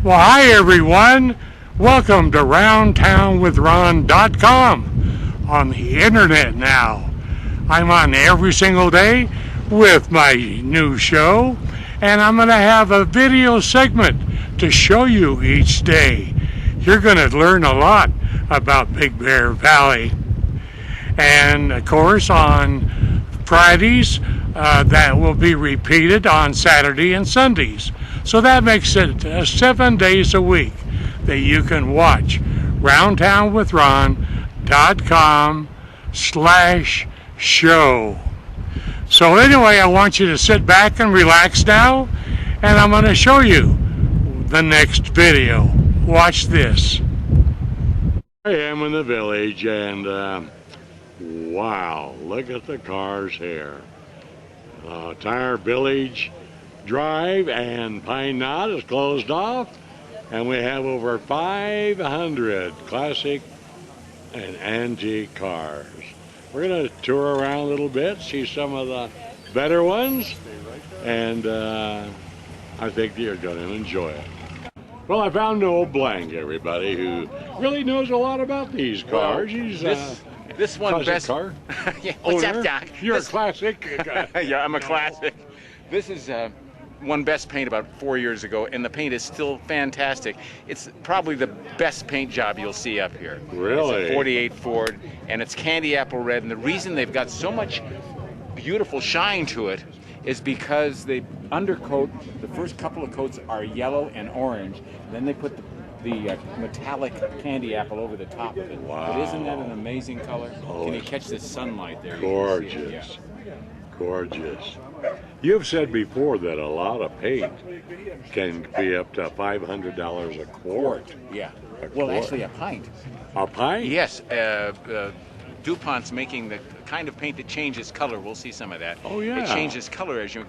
Well, hi everyone. Welcome to roundtownwithron.com on the internet now. I'm on every single day with my new show, and I'm going to have a video segment to show you each day. You're going to learn a lot about Big Bear Valley. And of course, on Fridays, that will be repeated on Saturday and Sundays. So that makes it 7 days a week that you can watch roundtownwithron.com/show. So anyway, I want you to sit back and relax now, and I'm going to show you the next video. Watch this. I am in the village, and wow, look at the cars here. Entire village Drive and Pine Knot is closed off, and we have over 500 classic and antique cars. We're going to tour around a little bit, see some of the better ones, and I think you're going to enjoy it. Well, I found Noel Blank, everybody, who really knows a lot about these cars. Well, He's this one best car. Yeah, what's owner. up, Doc? You're a classic. Yeah, I'm a classic. This is one best paint about 4 years ago, and the paint is still fantastic. It's probably the best paint job you'll see up here. Really? It's a 48 Ford, and it's candy apple red, and the reason they've got so much beautiful shine to it is because the undercoat, the first couple of coats are yellow and orange, then they put the metallic candy apple over the top of it. Wow. But isn't that an amazing color? Oh, Can you catch the sunlight there? Gorgeous. You can see it, yeah. Gorgeous. You've said before that a lot of paint can be up to $500 a quart. Yeah. A Well, quart. actually, a pint. A pint? Yes. DuPont's making the kind of paint that changes color. We'll see some of that. Oh, yeah. It changes color as you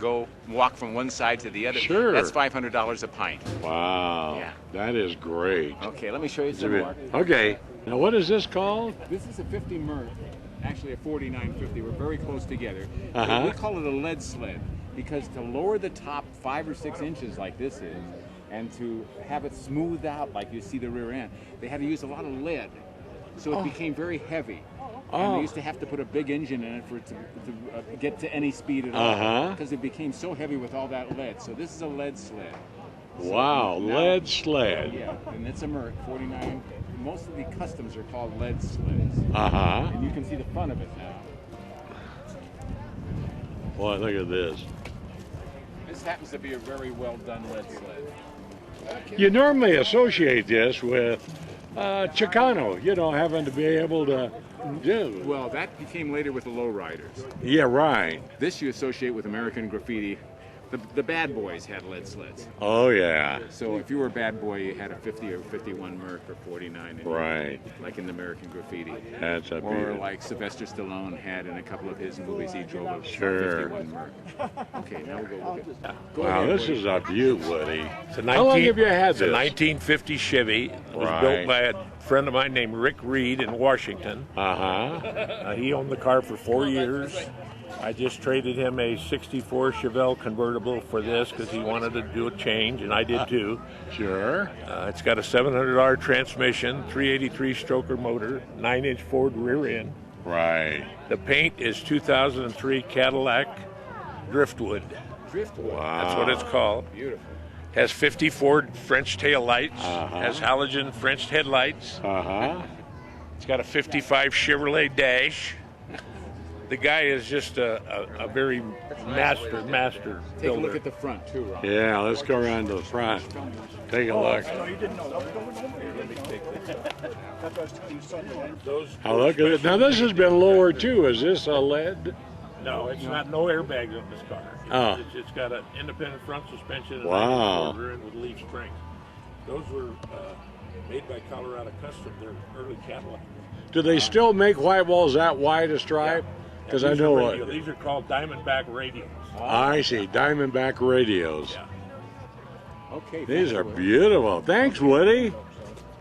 walk from one side to the other. Sure. That's $500 a pint. Wow. Yeah. That is great. Okay, let me show you some more. Okay. Now, what is this called? This is a 50 Merc, actually a 4950. We're very close together. Uh-huh. We call it a lead sled because to lower the top 5 or 6 inches like this is, and to have it smoothed out like you see the rear end, they had to use a lot of lead. So it became very heavy. And they used to have to put a big engine in it for it to get to any speed at all. Because it became so heavy with all that lead. So this is a lead sled. Wow, So now, lead sled. Yeah, and it's a Merc 49. Most of the customs are called lead sleds. And you can see the front of it now. Boy, look at this. This happens to be a very well done lead sled. You normally associate this with Chicano, having to be able to do. Well, that became later with the lowriders. Yeah, right. This you associate with American Graffiti. The bad boys had lead sleds. Oh, yeah. So if you were a bad boy, you had a 50 or 51 Merc or 49. Right. Like in the American Graffiti. That's a Or beauty. like Sylvester Stallone had in a couple of his movies, he drove a Sure. 51 Merc. Okay, now we'll go look at that. Go Wow, ahead, this Woody. is a beaut, Woody. It's a How long have you had It's a this? 1950 Chevy. It was Right. built by a friend of mine named Rick Reed in Washington. He owned the car for 4 years. I just traded him a 64 Chevelle convertible for this because he wanted to do a change, and I did too. Sure. It's got a $700 transmission, 383 stroker motor, 9-inch Ford rear end. Right. The paint is 2003 Cadillac Driftwood. Driftwood. Wow. That's what it's called. Beautiful. Has 50 Ford French tail lights. Has halogen French headlights. It's got a 55 Chevrolet Dash. The guy is just a very master Take a look builder. at the front too, Ron. Yeah, let's go around to the front. Take a look. Now look at it. Now this has been lowered too. Is this a lead? No, it's not. No airbags on this car. Oh. It's got an independent front suspension and Wow. a rear end with leaf springs. Those were made by Colorado Custom. They're early Cadillac. Do they still make white walls that wide a stripe? Because I These are know radio- what. These are called Diamondback radios. I see. Diamondback radios. Yeah. Okay. These thank are you, Woody. beautiful. Thanks, Woody.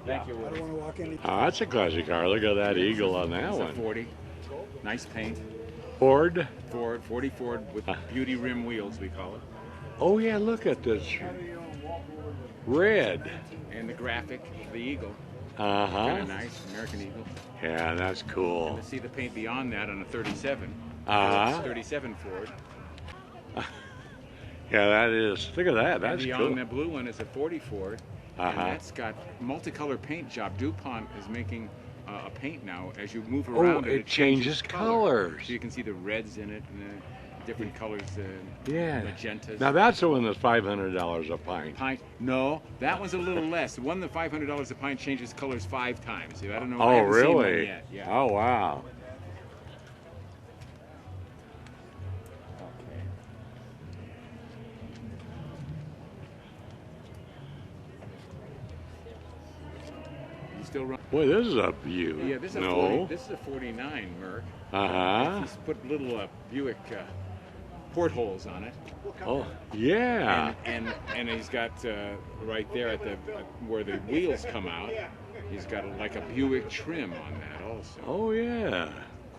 Thank you, Woody. Oh, that's a classic car. Look at that eagle on that It's a one. 40. Nice paint. Ford. Ford, 40 Ford with beauty rim wheels, we call it. Oh yeah, look at this. Red. And the graphic, the eagle. Uh-huh. Kind of nice, American eagle. Yeah, that's cool. And to see the paint beyond that on a 37. Uh-huh. 37 Ford. Yeah, that is. Look at that. That's and beyond cool. the blue one is a 40 Ford. And that's got multicolor paint job. DuPont is making a paint now. As you move around it changes colors. So you can see the reds in it and the different colors, Yeah. magentas. Now that's the one that's $500 a pint. No, that one's a little less. The one that $500 a pint changes colors 5 times. I don't know. I Oh, haven't seen one really? yet. Yeah. Oh, wow. You still run? Boy, this is a view. Yeah, this is a no. 40, this is a 49 Merc. Uh-huh. He's put little Buick portholes on it. Oh, yeah. And he's got right there at the where the wheels come out, he's got like a Buick trim on that also. Oh, yeah.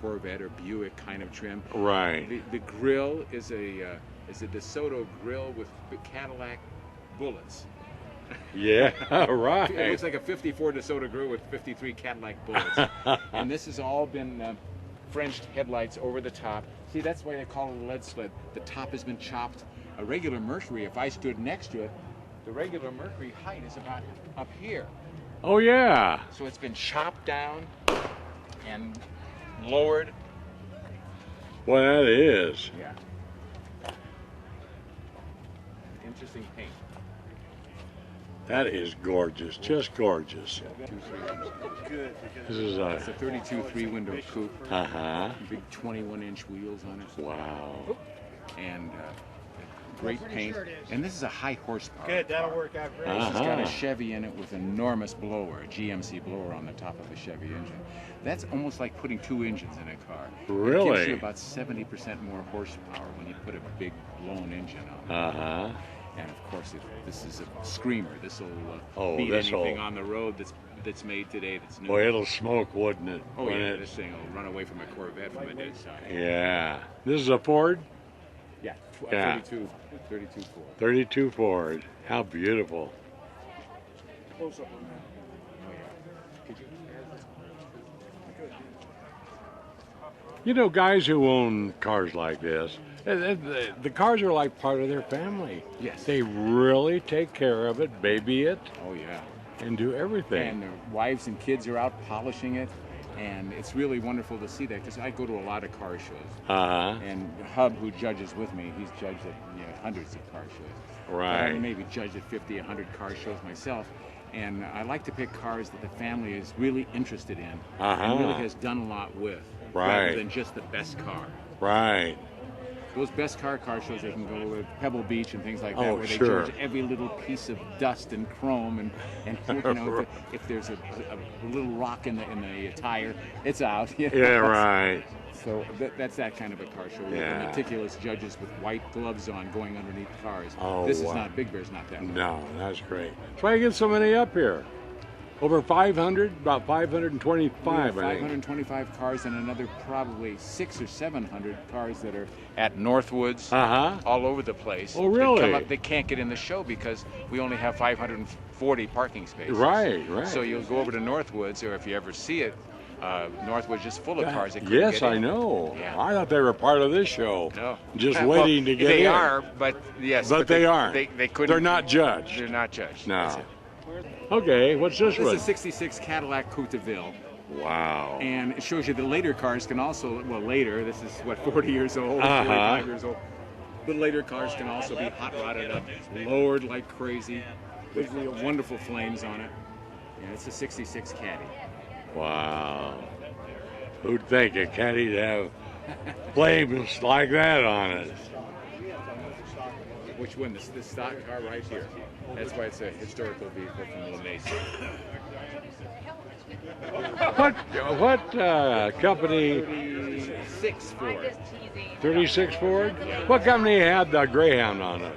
Corvette or Buick kind of trim. Right. The grill is a DeSoto grill with Cadillac bullets. Yeah, It right. looks like a 54 DeSoto grill with 53 Cadillac bullets. And this has all been Frenched headlights over the top. See, that's why they call it a lead sled. The top has been chopped. A regular Mercury, if I stood next to it, the regular Mercury height is about up here. Oh, yeah. So it's been chopped down and lowered. Well, that is. Yeah. Interesting paint. That is gorgeous. Just gorgeous. This is It's a 32 three-window coupe. Uh-huh. Big 21-inch wheels on it. Wow. And great paint. And this is a high horsepower. Good, that'll work out great. This has got a Uh-huh. Chevy in it with enormous blower, a GMC blower on the top of the Chevy engine. That's almost like putting 2 engines in a car. It gives Really? you about 70% more horsepower when you put a big blown engine on it. Uh-huh. And of course, this is a screamer. This will beat this'll- anything on the road that's made today that's new. Boy, it'll smoke, wouldn't it? Oh when yeah, it- this thing will run away from a Corvette from a dead side. Yeah. This is a Ford? Yeah, Yeah. 32 Ford. 32 Ford. How beautiful. Close up on that. Oh yeah. Could you You know, guys who own cars like this, the cars are like part of their family. Yes. They really take care of it, baby it, Oh yeah. and do everything. And their wives and kids are out polishing it, and it's really wonderful to see that because I go to a lot of car shows. Uh-huh. And Hub, who judges with me, he's judged at hundreds of car shows. Right. I maybe judged at 50, 100 car shows myself. And I like to pick cars that the family is really interested in Uh-huh. and really has done a lot with, Right. rather than just the best car. Right. Those best car shows, they can go with Pebble Beach and things like that, Oh, where they sure. judge every little piece of dust and chrome, and you know, if there's a little rock in the tire, it's out. You know? Yeah, right. So that's that kind of a car show. Yeah. The meticulous judges with white gloves on going underneath cars. Oh, This is wow. not, Big Bear's not that way. No, that's great. That's why you get so many up here. Over 500, about 525, I think. 525 cars and another probably 600 or 700 cars that are at Northwoods, Uh-huh. all over the place. Oh, really? They come up, they can't get in the show because we only have 540 parking spaces. Right, right. So you'll go over to Northwoods, or if you ever see it, Northwoods just full of cars that couldn't Yes, get in. I know. Yeah. I thought they were part of this show. No. Just Well, waiting to get they in. are, but yes. But they aren't. They couldn't. They're not judged. They're not judged. No. That's it. Okay, what's this This one? is a 66 Cadillac Coupe de Ville. Wow. And it shows you the later cars can also, well, later, this is what, 40 years old, Uh-huh. 45 years old. The later cars can also be hot rodded up, lowered like crazy, with wonderful flames on it. Yeah, it's a 66 Caddy. Wow. Who'd think a caddy'd have flames like that on it? Which one? This stock car right here. That's why it's a historical vehicle from La Mesa. What company? 36 Ford. 36 Ford? What company had the Greyhound on it?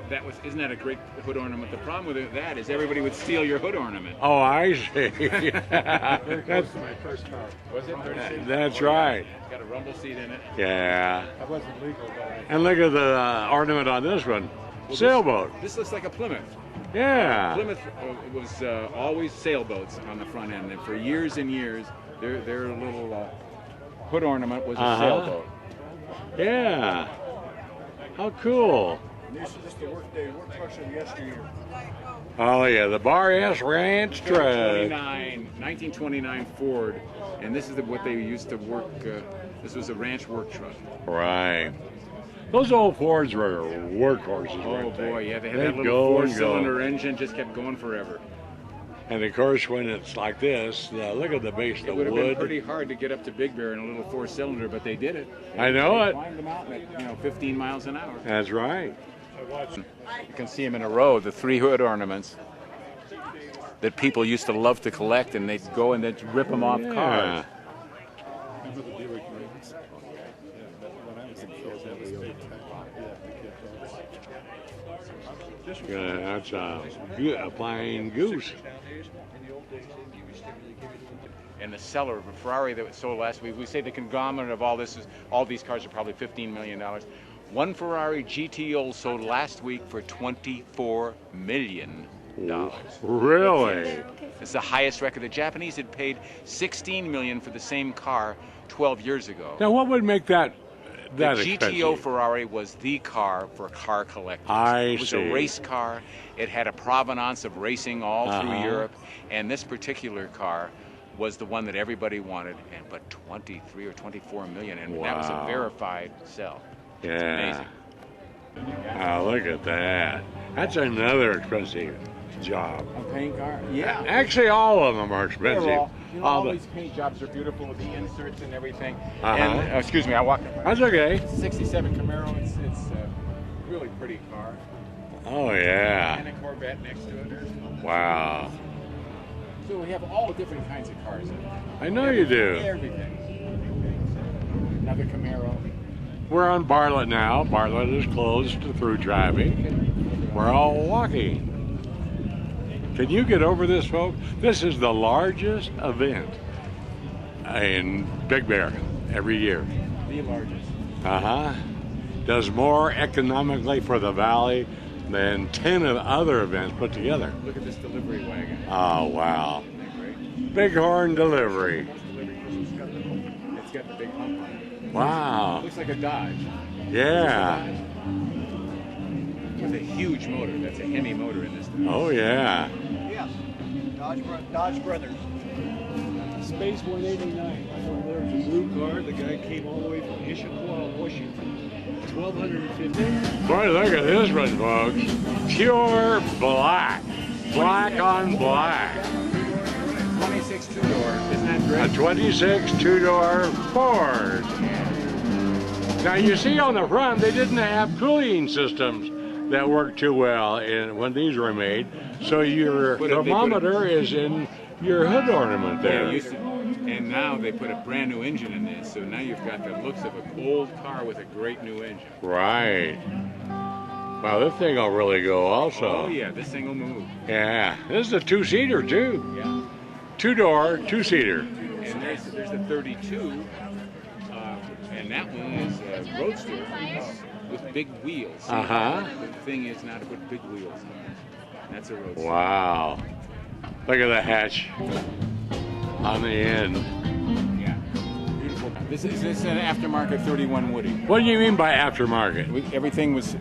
That was, isn't that a great hood ornament? The problem with that is everybody would steal your hood ornament. Oh, I see. Very close to my first car. Was it 36? That's right. It's got a rumble seat in it. Yeah. That wasn't legal, but And look at the ornament on this one. Sailboat. This looks like a Plymouth. Yeah. Plymouth was always sailboats on the front end, and for years and years, their little hood ornament was a sailboat. Yeah. How cool. These are just the work trucks of yesteryear. Oh yeah, the Bar S Ranch truck. 1929 Ford, and this is what they used to work. This was a ranch work truck. Right. Those old Fords were workhorses. Oh they? boy, yeah, they had They'd that little go and four-cylinder engine, just kept going forever. And of course, when it's like this, look at the base of the It would have wood. been pretty hard to get up to Big Bear in a little four-cylinder, but they did it. I know it. Climbed them out at 15 miles an hour. That's right. You can see them in a row, the three hood ornaments that people used to love to collect, and they'd go and they'd rip them off cars. Yeah, that's a flying goose. And the seller of a Ferrari that was sold last week, we say the conglomerate of all this is, all these cars are probably $15 million. One Ferrari GTO sold last week for $24 million. Really? It's the highest record. The Japanese had paid $16 million for the same car 12 years ago. Now, what would make that The GTO expensive? Ferrari was the car for car collectors. It was see. a race car. It had a provenance of racing all through Europe, and this particular car was the one that everybody wanted. But 23 or 24 million, and that was a verified sell. Yeah. It's amazing. Oh, look at that. That's another expensive job. A paint car? Yeah. Actually, all of them are expensive. All the- these paint jobs are beautiful with the inserts and everything. Uh-huh. And excuse me, I walked. That's okay. 67 Camaro. It's a really pretty car. Oh, yeah. And a Corvette next to it. Wow. So we have all different kinds of cars. I know you do. Everything. Another Camaro. We're on Bartlett now. Bartlett is closed to through traffic. We're all walking. Can you get over this, folks? This is the largest event in Big Bear every year. The largest. Does more economically for the valley than 10 of other events put together. Look at this delivery wagon. Oh, wow. Isn't that great? Bighorn Delivery. It's got the big hump on it. Wow. Looks like a Dodge. Yeah. With a huge motor. That's a Hemi motor in this thing. Oh, yeah. Yes. Dodge Brothers. Space 189. There's a blue car. The guy came all the way from Issaquah, Washington. 1,250. Boy, look at this one, folks. Pure black. Black on black. 26 two-door. Isn't that A great? 26 two-door Ford. Now you see on the front they didn't have cooling systems that worked too well when these were made. So your thermometer is in your hood ornament Yeah, there. and now they put a brand new engine in this, so now you've got the looks of an old car with a great new engine. Right. Wow, this thing will really go also. Oh yeah, this thing will move. Yeah, this is a two-seater too. Yeah. Two-door, two-seater. And there's the 32, and that one is a roadster with big wheels. The thing is now to put big wheels on it. That's a roadster. Wow. Look at the hatch on the end. Yeah. Beautiful. This is an aftermarket 31 Woody. What do you mean by aftermarket? Everything was.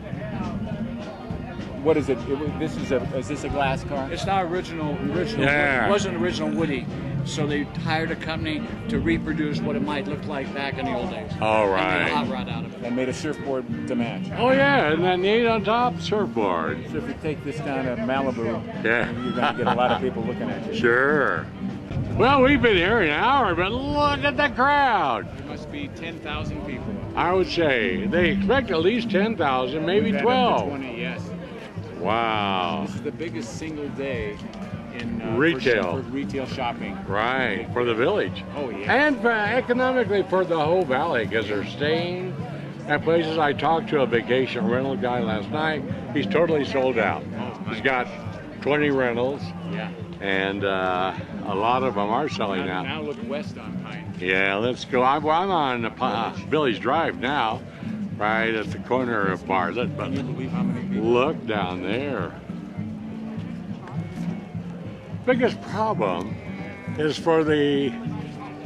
What is it? Is this a glass car? It's not original. Yeah. It wasn't original Woody, so they hired a company to reproduce what it might look like back in the old days. All And made a hot right. rod out of it. And made a surfboard to match. Oh yeah, and then neat on top surfboard. So if you take this down to Malibu, Yeah. you're going to get a lot of people looking at you. Sure. Well, we've been here an hour, but look at the crowd. There must be 10,000 people. I would say they expect at least 10,000, maybe We've had up to 12. 20, yes. Wow. This is the biggest single day in Retail. for retail shopping. Right, for the village. Oh yeah. And economically for the whole valley, because they're staying at places. I talked to a vacation rental guy last night. He's totally sold out. Oh, He's got 20 rentals, Yeah. and a lot of them are selling Now, out. now look west on Pine. Yeah, let's go. I'm on Village Drive now, right at the corner of Bartlett. But Can you believe how many people? look down there. biggest problem is for the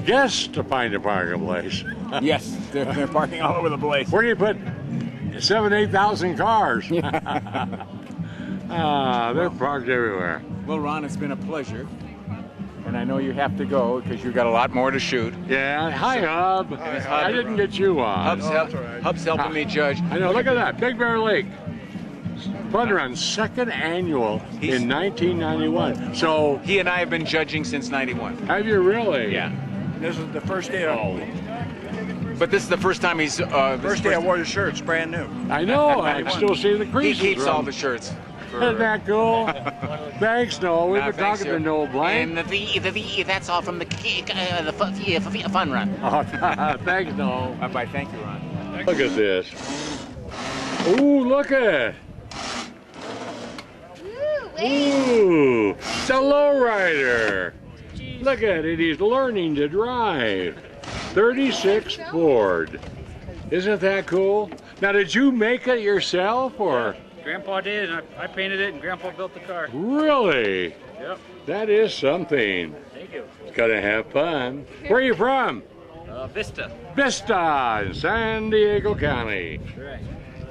guests to find a parking place. Yes, they're parking all over the place. Where do you put 8,000 cars? They're parked everywhere. Well, Ron, it's been a pleasure. And I know you have to go because you've got a lot more to shoot. Yeah, hi, Hub. I didn't get you on. Hub's helping me judge. I know, look at that, Big Bear Lake. FunRun, second annual in 1991. So, He and I have been judging since '91. have you really? Yeah. This is the first day. But this is the first time he's. First day I wore the shirt. It's brand new. I know, I still see the He creases. keeps all run. the shirts. Isn't that cool? Thanks, Noel. We've been Thanks, talking to Noel Blank. And that's all from the FunRun. Oh, thanks, Noel. Bye-bye. Thank you, Ron. Look at this. Ooh, look at it. Ooh, it's a lowrider. Look at it. He's learning to drive. 36 Ford. Isn't that cool? Now, did you make it yourself, or? Grandpa did, and I painted it, and Grandpa built the car. Really? Yep. That is something. Thank you. It's gotta have fun. Where are you from? Vista. Vista in San Diego County. Right.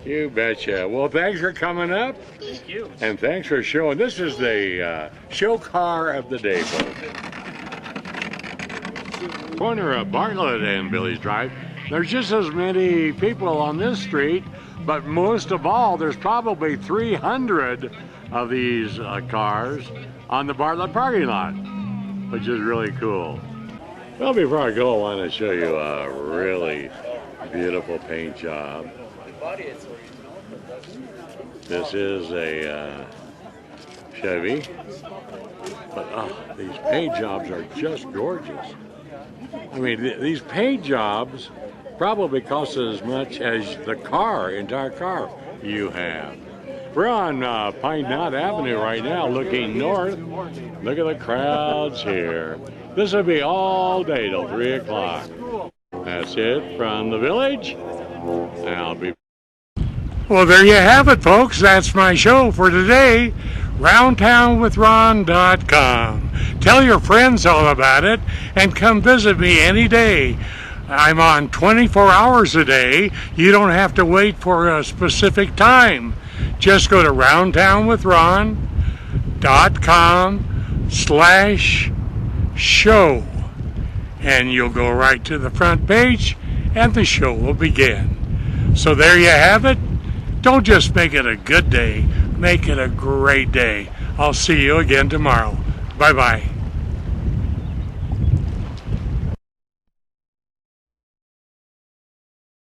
You betcha. Well, thanks for coming up, Thank you. and thanks for showing. This is the show car of the day, folks. Corner of Bartlett and Billy's Drive. There's just as many people on this street, but most of all, there's probably 300 of these cars on the Bartlett parking lot, which is really cool. Well, before I go, I want to show you a really beautiful paint job. This is a Chevy, but these paint jobs are just gorgeous. I mean, these paint jobs probably cost as much as the entire car you have. We're on Pine Knot Avenue right now, looking north. Look at the crowds here. This will be all day till 3 o'clock. That's it from the village. I'll be. Well, there you have it, folks. That's my show for today. RoundTownWithRon.com. Tell your friends all about it and come visit me any day. I'm on 24 hours a day. You don't have to wait for a specific time. Just go to RoundTownWithRon.com/show and you'll go right to the front page and the show will begin. So there you have it. Don't just make it a good day, make it a great day. I'll see you again tomorrow. Bye-bye.